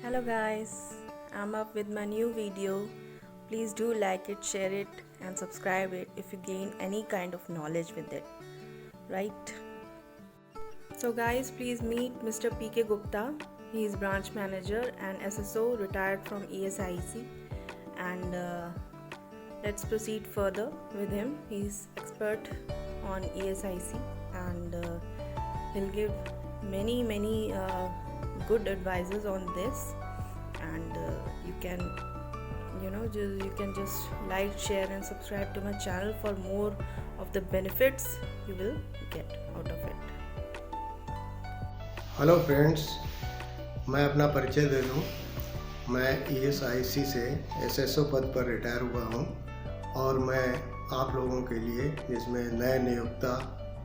Hello guys, I'm up with my new video. Please do like it, share it and subscribe it if you gain any kind of knowledge with it, right? So guys, please meet Mr. PK Gupta. He is branch manager and SSO retired from ESIC, and let's proceed further with him. He's expert on ESIC and he'll give many good advices on this, and you can just like, share and subscribe to my channel for more of the benefits you will get out of it. Hello friends, मैं अपना परिचय दे दूं। मैं ESIC से SSO पद पर retire हुआ हूं और मैं आप लोगों के लिए, जिसमें नए नियोक्ता,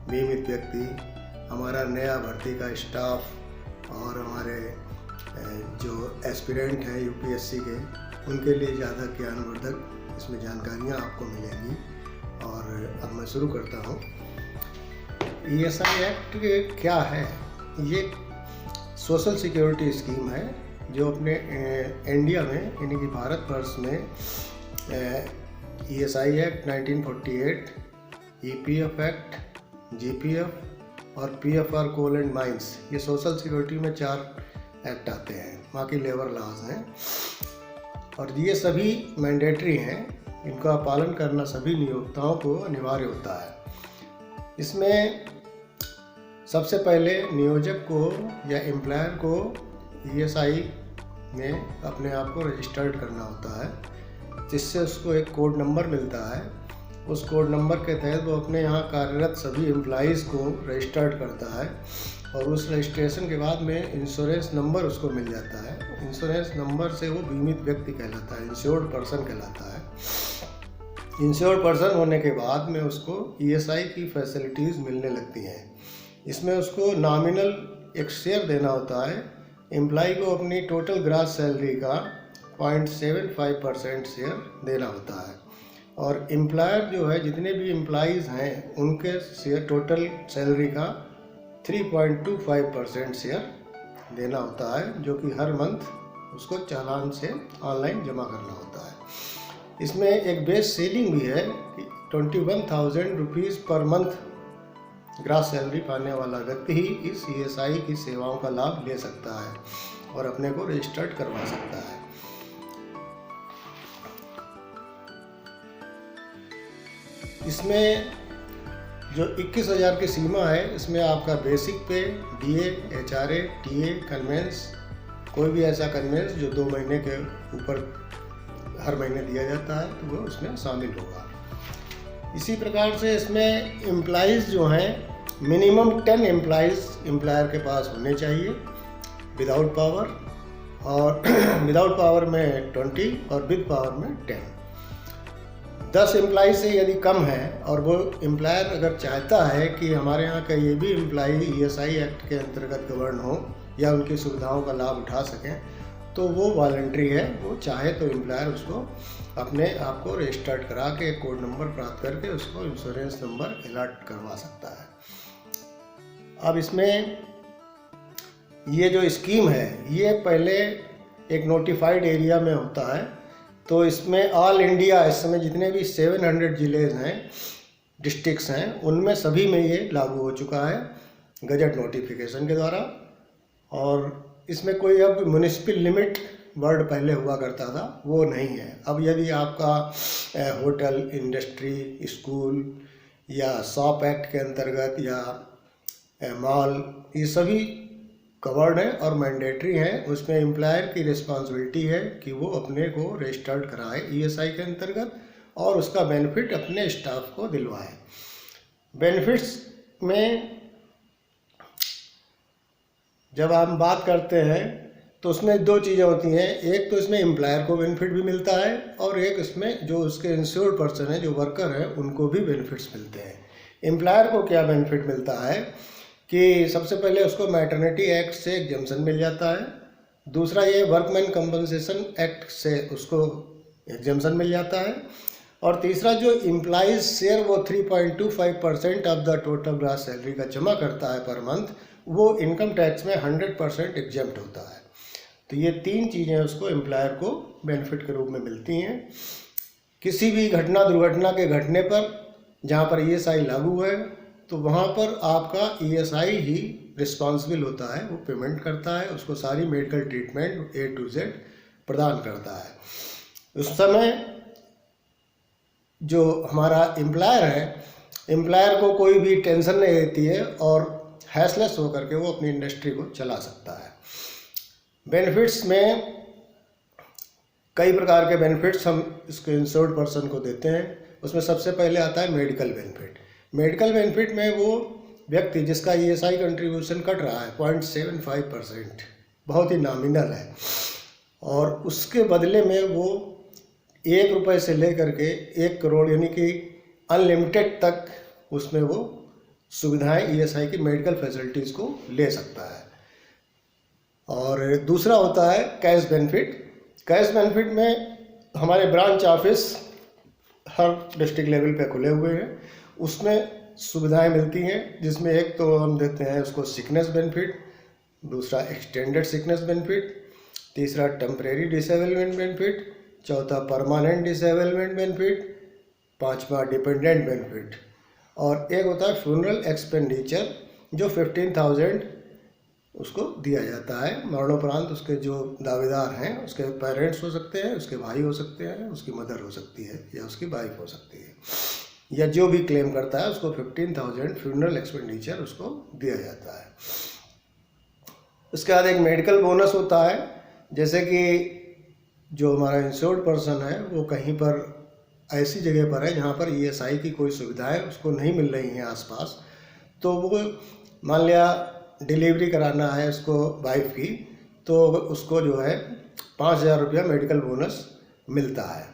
बीमित व्यक्ति, हमारा नया भर्ती का स्टाफ और हमारे जो एस्पिरेंट हैं UPSC के, उनके लिए ज़्यादा ज्ञानवर्धक इसमें जानकारियाँ आपको मिलेंगी। और अब मैं शुरू करता हूँ। ESI एक्ट क्या है? ये सोशल सिक्योरिटी स्कीम है जो अपने इंडिया में, यानी कि भारतवर्ष में ESI act 1948, EPF act, GPF और PFR कोल एंड माइंस, ये सोशल सिक्योरिटी में 4 एक्ट आते हैं। बाकी लेबर लॉज हैं और ये सभी मैंडेटरी हैं। इनका पालन करना सभी नियोक्ताओं को अनिवार्य होता है। इसमें सबसे पहले नियोजक को या एम्प्लॉयर को ESI में अपने आप को रजिस्टर्ड करना होता है, जिससे उसको एक कोड नंबर मिलता है। उस कोड नंबर के तहत वो अपने यहाँ कार्यरत सभी एम्प्लॉइज़ को रजिस्टर्ड करता है और उस रजिस्ट्रेशन के बाद में इंश्योरेंस नंबर उसको मिल जाता है। इंश्योरेंस नंबर से वो बीमित व्यक्ति कहलाता है, इंश्योर्ड पर्सन कहलाता है। इंश्योर्ड पर्सन होने के बाद में उसको ESI की फैसिलिटीज़ मिलने लगती हैं। इसमें उसको नॉमिनल एक शेयर देना होता है। एम्प्लॉय को अपनी टोटल ग्रॉस सैलरी का 0.75% शेयर देना होता है और एम्प्लॉयर जो है, जितने भी एम्प्लॉइज़ हैं, उनके शेयर टोटल सैलरी का 3.25% शेयर देना होता है, जो कि हर मंथ उसको चालान से ऑनलाइन जमा करना होता है। इसमें एक बेस सेलिंग भी है कि 21,000 rupees per month gross salary पाने वाला व्यक्ति ही इस ESI की सेवाओं का लाभ ले सकता है और अपने को रजिस्टर्ड करवा सकता है। इसमें जो 21,000 की सीमा है, इसमें आपका बेसिक पे, DA, HRA, TA, कन्वेंस, कोई भी ऐसा कन्वेंस जो 2 महीने के ऊपर हर महीने दिया जाता है, तो वो उसमें शामिल होगा। इसी प्रकार से इसमें एम्प्लॉइज़ जो हैं, मिनिमम 10 एम्प्लॉइज़ एम्प्लॉयर के पास होने चाहिए विदाउट पावर, और विदाउट पावर में 20 और विद पावर में 10। 10 एम्प्लॉय से यदि कम है और वो एम्प्लॉयर अगर चाहता है कि हमारे यहाँ का ये भी एम्प्लॉय ESI एक्ट के अंतर्गत गवर्न हो या उनकी सुविधाओं का लाभ उठा सकें, तो वो वॉलंटरी है। वो चाहे तो एम्प्लॉयर उसको अपने आप को रजिस्टर्ड करा के कोड नंबर प्राप्त करके उसको इंश्योरेंस नंबर अलॉट करवा सकता है। अब इसमें ये जो स्कीम है, ये पहले एक नोटिफाइड एरिया में होता है, तो इसमें ऑल इंडिया इस समय जितने भी 700 जिले हैं, डिस्ट्रिक्ट्स हैं, उनमें सभी में ये लागू हो चुका है गजट नोटिफिकेशन के द्वारा। और इसमें कोई अब म्युनिसिपल लिमिट वर्ड पहले हुआ करता था, वो नहीं है। अब यदि आपका होटल, इंडस्ट्री, स्कूल या शॉप एक्ट के अंतर्गत या मॉल, ये सभी कवर्ड हैं और मैंडेटरी हैं। उसमें एम्प्लॉयर की रिस्पॉन्सिबिलिटी है कि वो अपने को रजिस्टर्ड कराए ESI के अंतर्गत और उसका बेनिफिट अपने स्टाफ को दिलवाए। बेनिफिट्स में जब हम बात करते हैं तो उसमें 2 चीज़ें होती हैं। एक तो इसमें एम्प्लॉयर को बेनिफिट भी मिलता है और एक इसमें जो उसके इंश्योर्ड पर्सन है, जो वर्कर है, उनको भी बेनिफिट्स मिलते हैं। एम्प्लॉयर को क्या बेनिफिट मिलता है कि सबसे पहले उसको मैटरनिटी एक्ट से एग्जम्पशन मिल जाता है। दूसरा, ये वर्कमैन कंपनसेशन एक्ट से उसको एग्जम्पशन मिल जाता है। और तीसरा, जो एम्प्लॉइज शेयर वो 3.25% of the total gross salary का जमा करता है पर मंथ, वो इनकम टैक्स में 100% एग्जेम्प्ट होता है। तो ये 3 चीज़ें उसको एम्प्लॉयर को बेनिफिट के रूप में मिलती हैं। किसी भी घटना दुर्घटना के घटने पर जहाँ पर ESI लागू है तो वहाँ पर आपका ESI ही रिस्पॉन्सिबल होता है, वो पेमेंट करता है, उसको सारी medical treatment A to Z प्रदान करता है। उस समय जो हमारा एम्प्लॉयर है, एम्प्लॉयर को कोई भी टेंशन नहीं रहती है और हैसलेस होकर के वो अपनी इंडस्ट्री को चला सकता है। बेनिफिट्स में कई प्रकार के बेनिफिट्स हम इसके इंश्योर्ड पर्सन को देते हैं। उसमें सबसे पहले आता है मेडिकल बेनिफिट। मेडिकल बेनिफिट में वो व्यक्ति जिसका ESI कंट्रीब्यूशन कट रहा है 0.75%, बहुत ही नॉमिनल है, और उसके बदले में वो 1 रुपये से लेकर के 1 करोड़ यानी कि अनलिमिटेड तक उसमें वो सुविधाएं ESI की मेडिकल फैसिलिटीज़ को ले सकता है। और दूसरा होता है कैश बेनिफिट। कैश बेनिफिट में हमारे ब्रांच ऑफिस हर डिस्ट्रिक्ट लेवल पे खुले हुए हैं, उसमें सुविधाएं मिलती हैं, जिसमें एक तो हम देते हैं उसको सिकनेस बेनिफिट, दूसरा एक्सटेंडेड सिकनेस बेनिफिट, तीसरा टेम्परेरी डिसेबलमेंट बेनिफिट, चौथा परमानेंट डिसेबलमेंट बेनिफिट, पांचवा डिपेंडेंट बेनिफिट, और एक होता है फ्यूनरल एक्सपेंडिचर जो 15,000 उसको दिया जाता है। मरणोपरांत उसके जो दावेदार हैं उसके पेरेंट्स हो सकते हैं, उसके भाई हो सकते हैं, उसकी मदर हो सकती है या उसकी वाइफ हो सकती है, या जो भी क्लेम करता है उसको 15,000 फ्यूनरल एक्सपेंडिचर उसको दिया जाता है। उसके बाद एक मेडिकल बोनस होता है, जैसे कि जो हमारा इंश्योर्ड पर्सन है वो कहीं पर ऐसी जगह पर है जहाँ पर ESI की कोई सुविधाएं उसको नहीं मिल रही हैं आसपास, तो वो मान लिया डिलीवरी कराना है उसको वाइफ की, तो उसको जो है 5,000 रुपया मेडिकल बोनस मिलता है।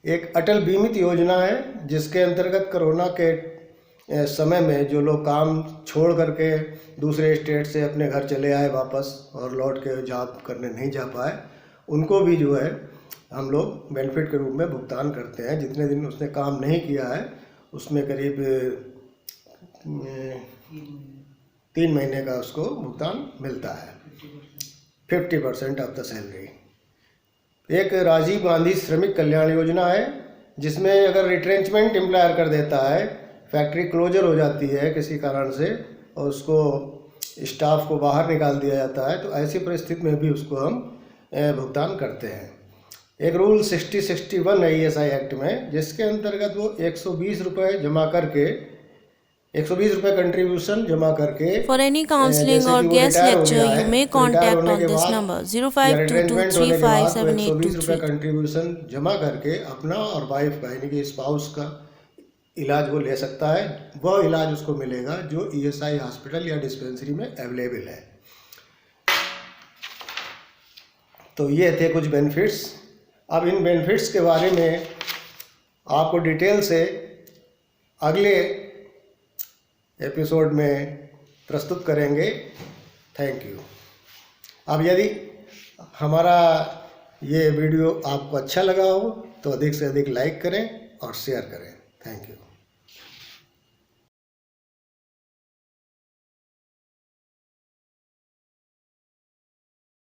एक अटल बीमित योजना है जिसके अंतर्गत कोरोना के समय में जो लोग काम छोड़ करके दूसरे स्टेट से अपने घर चले आए वापस और लौट के जॉब करने नहीं जा पाए, उनको भी जो है हम लोग बेनिफिट के रूप में भुगतान करते हैं। जितने दिन उसने काम नहीं किया है उसमें करीब 3 महीने का उसको भुगतान मिलता है, 50% ऑफ द सैलरी। एक राजीव गांधी श्रमिक कल्याण योजना है जिसमें अगर रिट्रेंचमेंट एम्प्लॉयर कर देता है, फैक्ट्री क्लोजर हो जाती है किसी कारण से और उसको स्टाफ को बाहर निकाल दिया जाता है, तो ऐसी परिस्थिति में भी उसको हम भुगतान करते हैं। एक रूल 6061 है ESI एक्ट में, जिसके अंतर्गत वो 120 रुपये जमा करके 120 रुपये कंट्रीब्यूशन जमा करके For any counseling or guest lecture, you may contact on this number 0522357823. 120 रुपये कंट्रीब्यूशन जमा करके अपना और वाइफ का यानी कि स्पाउस का इलाज वो ले सकता है। वह इलाज उसको मिलेगा जो ESI हॉस्पिटल या डिस्पेंसरी में अवेलेबल है। तो ये थे कुछ बेनिफिट्स। अब इन बेनिफिट्स के बारे में आपको डिटेल से अगले एपिसोड में प्रस्तुत करेंगे। Thank you. अब यदि हमारा ये वीडियो आपको अच्छा लगा हो तो अधिक से अधिक लाइक करें और शेयर करें। Thank you.